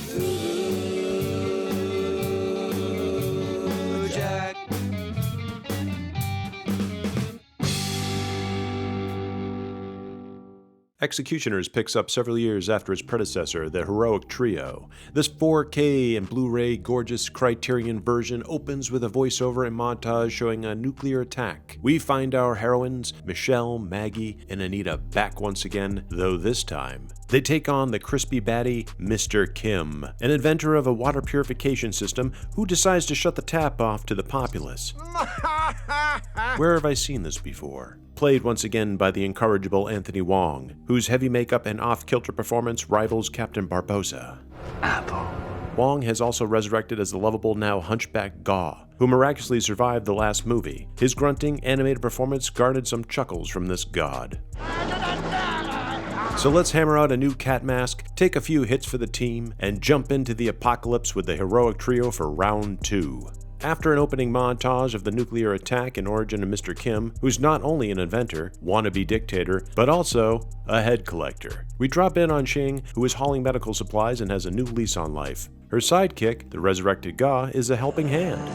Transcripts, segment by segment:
Cthulhu Jack. Executioners picks up several years after its predecessor, the Heroic Trio. This 4K and Blu-ray gorgeous Criterion version opens with a voiceover and montage showing a nuclear attack. We find our heroines, Michelle, Maggie, and Anita back once again, though this time they take on the crispy baddie, Mr. Kim, an inventor of a water purification system who decides to shut the tap off to the populace. Where have I seen this before? Played once again by the incorrigible Anthony Wong, whose heavy makeup and off-kilter performance rivals Captain Barbossa. Apple. Wong has also resurrected as the lovable now hunchback Gaw, who miraculously survived the last movie. His grunting, animated performance garnered some chuckles from this god. So let's hammer out a new cat mask, take a few hits for the team, and jump into the apocalypse with the Heroic Trio for round 2. After an opening montage of the nuclear attack and origin of Mr. Kim, who's not only an inventor, wannabe dictator, but also a head collector, we drop in on Cheung, who is hauling medical supplies and has a new lease on life. Her sidekick, the resurrected Gaw, is a helping hand,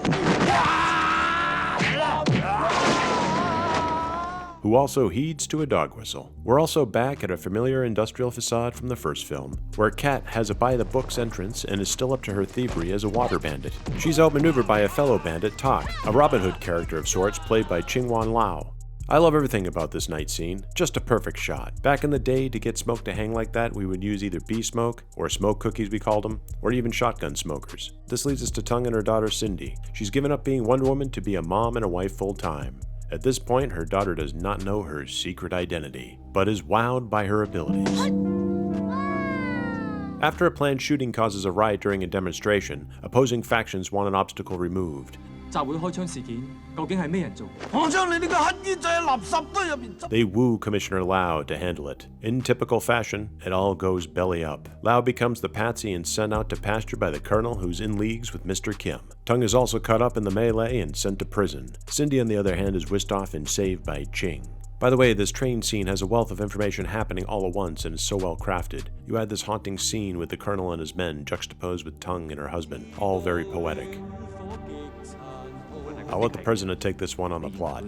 who also heeds to a dog whistle. We're also back at a familiar industrial facade from the first film, where Kat has a by-the-books entrance and is still up to her thievery as a water bandit. She's outmaneuvered by a fellow bandit, Tak, a Robin Hood character of sorts played by Ching-Wan Lau. I love everything about this night scene, just a perfect shot. Back in the day, to get smoke to hang like that, we would use either bee smoke, or smoke cookies we called them, or even shotgun smokers. This leads us to Cheung and her daughter Cindy. She's given up being Wonder Woman to be a mom and a wife full-time. At this point, her daughter does not know her secret identity, but is wowed by her abilities. After a planned shooting causes a riot during a demonstration, opposing factions want an obstacle removed. They woo Commissioner Lau to handle it. In typical fashion, it all goes belly up. Lau becomes the patsy and sent out to pasture by the colonel, who's in leagues with Mr. Kim. Cheung is also caught up in the melee and sent to prison. Cindy, on the other hand, is whisked off and saved by Cheung. By the way, this train scene has a wealth of information happening all at once and is so well crafted. You add this haunting scene with the colonel and his men juxtaposed with Cheung and her husband, all very poetic. I'll let the president take this one on the plot.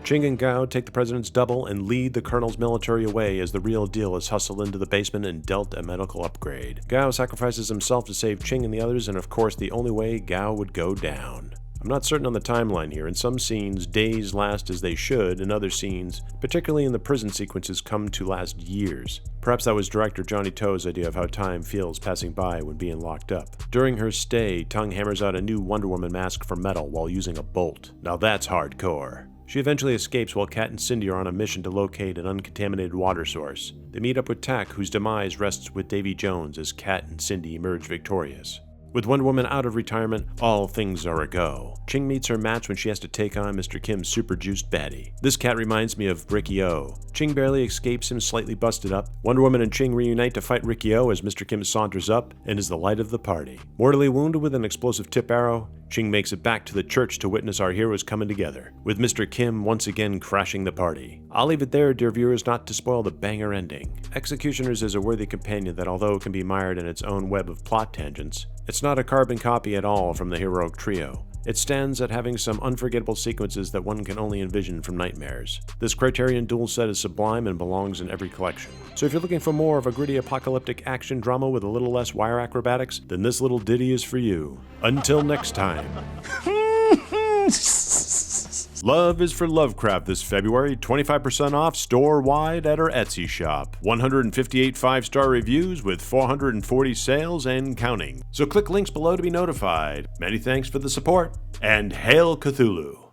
Cheung and Gao take the president's double and lead the colonel's military away as the real deal is hustled into the basement and dealt a medical upgrade. Gao sacrifices himself to save Cheung and the others, and of course the only way Gao would go down. I'm not certain on the timeline here. In some scenes, days last as they should. In other scenes, particularly in the prison sequences, come to last years. Perhaps that was director Johnny To's idea of how time feels passing by when being locked up. During her stay, Cheung hammers out a new Wonder Woman mask for metal while using a bolt. Now that's hardcore. She eventually escapes while Kat and Cindy are on a mission to locate an uncontaminated water source. They meet up with Tak, whose demise rests with Davy Jones as Kat and Cindy emerge victorious. With Wonder Woman out of retirement, all things are a go. Cheung meets her match when she has to take on Mr. Kim's super-juiced baddie. This cat reminds me of Yeoh. Cheung barely escapes him, slightly busted up. Wonder Woman and Cheung reunite to fight Yeoh as Mr. Kim saunters up and is the light of the party. Mortally wounded with an explosive tip arrow, Cheung makes it back to the church to witness our heroes coming together, with Mr. Kim once again crashing the party. I'll leave it there, dear viewers, not to spoil the banger ending. Executioners is a worthy companion that, although it can be mired in its own web of plot tangents, it's not a carbon copy at all from the Heroic Trio. It stands at having some unforgettable sequences that one can only envision from nightmares. This Criterion dual set is sublime and belongs in every collection. So if you're looking for more of a gritty apocalyptic action drama with a little less wire acrobatics, then this little ditty is for you. Until next time. Love is for Lovecraft this February, 25% off store-wide at our Etsy shop. 158 5-star reviews with 440 sales and counting. So click links below to be notified. Many thanks for the support, and Hail Cthulhu!